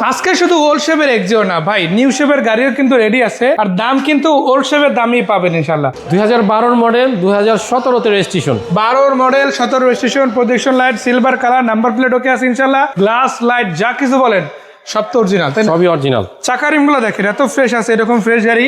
আজকে শুধু ওল্ড শেপের এক্সিও না ভাই, নিউ শেপের গাড়িও কিন্তু রেডি আছে, আর দাম কিন্তু ওল্ড শেপের দামই পাবেন ইনশাল্লাহ। 2012 মডেল 2017 তে registration, 12 model 17 registration, projection light, silver colour, number plate ওকে আছে ইনশাল্লাহ, গ্লাস লাইট যা কিছু বলেন সব তো অরিজিনাল, তাই না? সবই অরিজিনাল। চাকা রিমগুলো দেখেন এত ফ্রেশ আছে, এরকম ফ্রেশ গাড়ি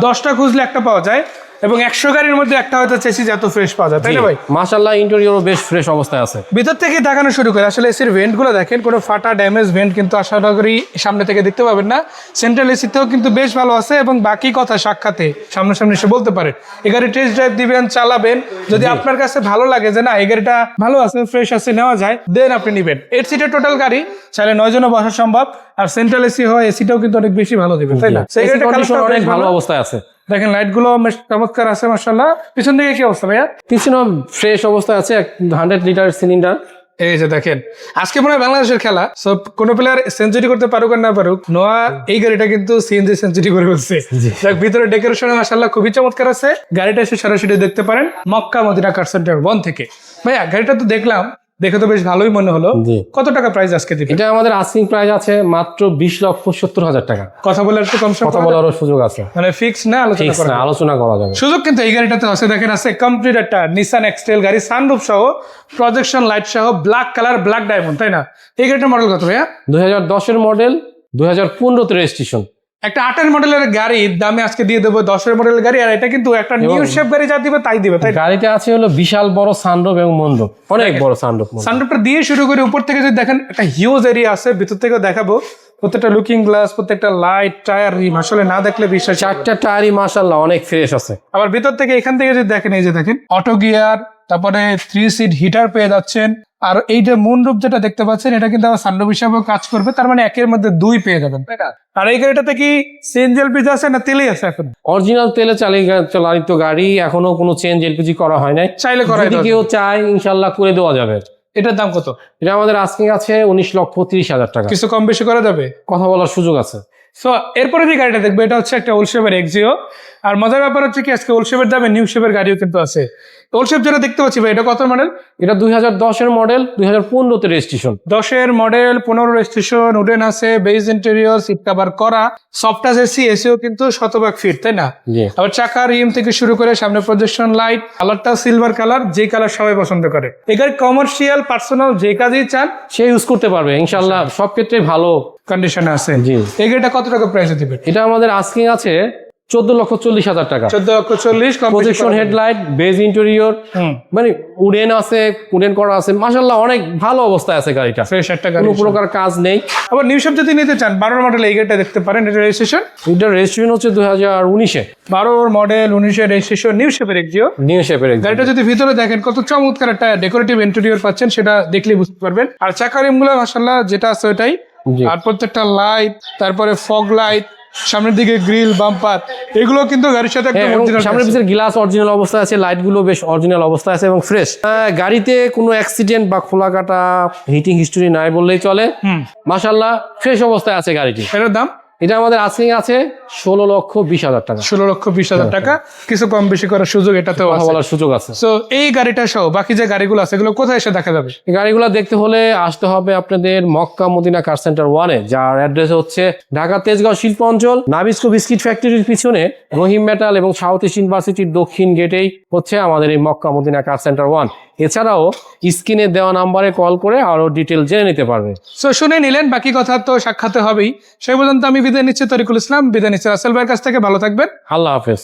10টা খুঁজলে একটা পাওয়া যায়, এবং 100 গাড়ির মধ্যে একটা হয়তো চেসিস এত ফ্রেশ পাওয়া যায়, তাই না ভাই? মাশাআল্লাহ ইন্টেরিয়রও বেশ ফ্রেশ অবস্থায় আছে। ভিতর থেকে দেখানো শুরু করে আসলে এসির ভেন্টগুলো দেখেন, কোনো ফাটা ড্যামেজ ভেন্ট কিন্তু আশা করি সামনে থেকে দেখতে পাবেন না। সেন্ট্রাল এসিতেও কিন্তু বেশ ভালো আছে, এবং বাকি কথা সাক্ষাতে সামনাসামনি এসে বলতে পারেন। এই গাড়ি টেস্ট ড্রাইভ দিবেন, চালাবেন, যদি আপনার কাছে ভালো লাগে যে না এই গাড়িটা ভালো আছে, ফ্রেশ আছে, নেওয়া যায়, দেন আপনি নেবেন। 8 সিটের টোটাল গাড়ি, চাইলে 9 জনও বসা সম্ভব, আর সেন্ট্রাল এসি হয়, এসিটাও কিন্তু অনেক বেশি ভালো দিবে, তাই না? সেই গাড়িটা কন্ডিশন অনেক ভালো অবস্থায় আছে। দেখেন লাইট গুলো বেশ চমৎকার আছে মাশাআল্লাহ। পিছন দিকে কি অবস্থা ভাইয়া? পিছনেও ফ্রেশ অবস্থায় আছে, 100 লিটার সিলিন্ডার। এই যে দেখেন, আজকে মনে হয় বাংলাদেশের খেলা, সব কোনো প্লেয়ার সেঞ্চুরি করতে পারুক আর না পারুক, নোয়া এই গাড়িটা কিন্তু সিএনজি সেঞ্চুরি করে ফেলছে। যাক, ভিতরে ডেকোরেশন মাশাআল্লাহ খুবই চমৎকার আছে। গাড়িটা এসে সরাসরি দেখতে পারেন মক্কা মদিনা কার সেন্টার 1 থেকে। ভাইয়া গাড়িটা তো দেখলাম, দেখে তো বেশ ভালোই মনে হলো। কত টাকা প্রাইস আজকে দিবেন? এটা আমাদের আস্কিং প্রাইস আছে মাত্র 20,70,000 টাকা। কথা বলে একটু কম সম কথা বলারও সুযোগ আছে, মানে ফিক্স না, আলোচনা ফিক্স করা না, আলোচনা করা যাবে। সুযোগ কিন্তু এই গাড়িটাতে আছে। দেখেন আছে কমপ্লিট একটা নিসান এক্সটেল গাড়ি, সানরুফ সহ, প্রজেকশন লাইট সহ, ব্ল্যাক কালার, ব্ল্যাক ডায়মন্ড, তাই না? এই গাড়িটার মডেল কত ভাইয়া? 2010 মডেল 2015 তে রেজিস্ট্রেশন। একটা 8 মডেলের গাড়ির দামে আজকে দিয়ে দেবো 10 মডেলের গাড়ি, আর এটা কিন্তু একটা নিউ শেপ গাড়ি যা দিবে তাই দিবে, তাই? গাড়িটা আছে হলো বিশাল বড় সানরুফ এবং মন্ডপ, অনেক বড় সানরুফ। সানরুফটা দিয়ে শুরু করে উপর থেকে যদি দেখেন একটা হিউজ এরিয়া আছে, ভিতর থেকেও দেখাবো। প্রত্যেকটা লুকিং গ্লাস, প্রত্যেকটা লাইট, টায়ার রিম আসলে না দেখলে বিশ্বাস। 4টা টায়ারই মাশাআল্লাহ অনেক ফ্রেশ আছে। আবার ভিতর থেকে এখান থেকে যদি দেখেন, এই যে দেখেন অটো গিয়ার, তারপরে 3 সিট হিটার পেয়ে যাচ্ছেন, আর এই যে মুনরুফ যেটা দেখতে পাচ্ছেন এটা কিন্তু আবার সানরুফ হিসাবেও কাজ করবে, তার মানে একের মধ্যে 2 পেয়ে যাবেন, তাই না? আর এই গাড়িটাতে কি সিএনজি এলপিজি আছে না তেলেই আছে? এখন অরিজিনাল তেলে চালিত গাড়ি, এখনো কোনো চেঞ্জ এলপিজি করা হয় নাই। চাইলে করা যদি কেউ চায় ইনশাআল্লাহ করে দেওয়া যাবে। এটার দাম কত? এটা আমাদের আস্কিং আছে 19,30,000 টাকা। কিছু কম বেশি করা যাবে, কথা বলার সুযোগ আছে। সো এরপরে যে গাড়িটা দেখবো এটা হচ্ছে একটা ওল্ড শেপের এক্সিও, আর মজার ব্যাপার হচ্ছে কি আজকে ওল্ড শেপের দামে নিউ শেপের গাড়িও কিন্তু আছে। ওল্ড শেপ যেটা দেখতে পাচ্ছি ভাই, এটা কত মডেল? এটা 2010 মডেল 2015 তে রেজিস্ট্রেশন। 10 মডেল, 15 রেজিস্ট্রেশন, উডেন আছে, বেজ ইন্টেরিয়র, সিট কভার করা, সফট টাচ এসি, এসিও কিন্তু শতভাগ ফিট, তাই না? আবার চাকা রিম থেকে শুরু করে সামনে প্রজেকশন লাইট, কালারটা সিলভার কালার, যে কালার সবাই পছন্দ করে। এখানে কমার্শিয়াল পার্সোনাল যে কাজই চান সে ইউজ করতে পারবে ইনশাআল্লাহ, সব ক্ষেত্রে ভালো কন্ডিশনে আছে। জি। এই গাড়িটা কত টাকা প্রাইসে দিবেন? এটা আমাদের আস্কিং আছে 14,40,000 টাকা। 14,40,000 প্রজেকশন হেডলাইট, বেজ ইন্টেরিয়র, মানে উডেন আছে, উডেন করা আছে, মাশাআল্লাহ অনেক ভালো অবস্থায় আছে গাড়িটা, ফ্রেশ একটা গাড়ি, কোনো প্রকার কাজ নেই। আবার নিউ শেপ যদি নিতে চান 12 মডেল এই গাড়িটা দেখতে পারেন। এটা রেজিস্ট্রেশন, এটা রেজিস্ট্রেশন হচ্ছে 2019-এ। 12 মডেল 19 রেজিস্ট্রেশন, নিউ শেপের এক্সিও। নিউ শেপের গাড়িটা যদি ভিতরে দেখেন কত চমৎকার একটা ডেকোরেটিভ ইন্টেরিয়র পাচ্ছেন, সেটা দেখলে বুঝতে পারবেন। আর চাকা রিমগুলো মাশাআল্লাহ যেটা আছে ওটাই, আর প্রত্যেকটা লাইট, তারপরে ফগ লাইট, সামনের দিকে গ্রিল, বাম্পার, এগুলো কিন্তু গাড়ির সাথে একদম অরিজিনাল। সামনের পিছের গ্লাস অরিজিনাল অবস্থায় আছে, লাইট গুলো বেশ অরিজিনাল অবস্থায় আছে এবং ফ্রেশ। গাড়িতে কোনো অ্যাক্সিডেন্ট বা খোলা কাটা হিটিং হিস্টোরি নাই বললেই চলে। মাশাআল্লাহ ফ্রেশ অবস্থায় আছে গাড়িটি। এটার দাম? এটা আমাদের আস্কিং আছে 16,20,000 টাকা। 16,20,000 টাকা, কিছু কম বেশি করার সুযোগ এটাতেও কথা আছে। বলার সুযোগ আছে। সো এই গাড়িটা সহ বাকি যে গাড়িগুলো আছে এগুলো কোথায় এসে দেখা যাবে? এই গাড়িগুলো দেখতে হলে আসতে হবে আপনাদের মক্কা মদিনা কার সেন্টার 1-এ, যার অ্যাড্রেস হচ্ছে ঢাকা তেজগাঁও শিল্প অঞ্চল, নাবিস্কো বিস্কিট ফ্যাক্টরির পিছনে রহিম মেটাল এবং সাউথ ইস্ট ইউনিভার্সিটির দক্ষিণ গেটেই হচ্ছে আমাদের এই মক্কা মদিনা কার সেন্টার 1। এছাড়াও স্ক্রিনে দেওয়া নাম্বারে কল করে আরো ডিটেল জেনে নিতে পারবে। সো শুনে নিলেন, বাকি কথা তো সাক্ষাতে হবেই। সেই পর্যন্ত আমি বিদায় নিচ্ছি, তরিকুল ইসলাম বিদায় নিচ্ছি রাসেল ভাইয়ের কাছ থেকে। ভালো থাকবেন, আল্লাহ হাফেজ।